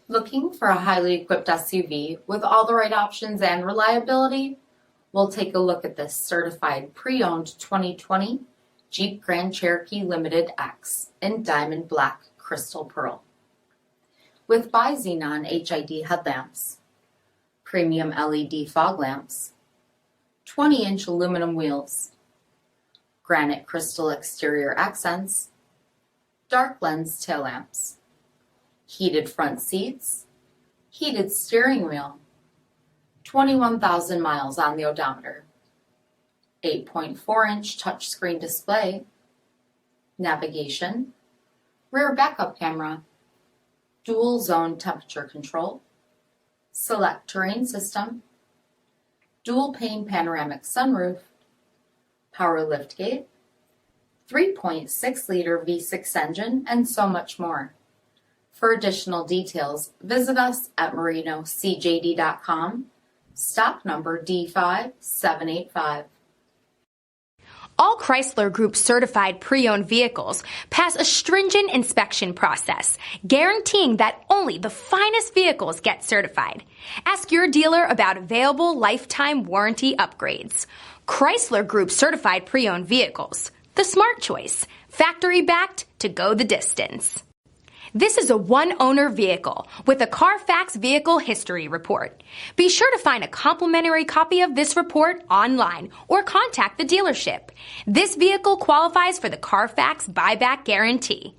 Looking for a highly equipped SUV with all the right options and reliability? We'll take a look at this certified pre-owned 2020 Jeep Grand Cherokee Limited X in diamond black crystal pearl. With BI-XENON HID headlamps, premium LED fog lamps, 20-inch aluminum wheels, granite crystal exterior accents, dark lens tail lamps, heated front seats, heated steering wheel, 21,000 miles on the odometer, 8.4-inch touchscreen display, navigation, rear backup camera, dual zone temperature control, SELEC-TERRAIN system, dual-pane panoramic sunroof, power liftgate, 3.6-liter V6 engine, and so much more. For additional details, visit us at marinocjd.com, stock number D5785. All Chrysler Group certified pre-owned vehicles pass a stringent inspection process, guaranteeing that only the finest vehicles get certified. Ask your dealer about available lifetime warranty upgrades. Chrysler Group certified pre-owned vehicles, the smart choice, factory backed to go the distance. This is a one-owner vehicle with a CARFAX vehicle history report. Be sure to find a complimentary copy of this report online or contact the dealership. This vehicle qualifies for the CARFAX buyback guarantee.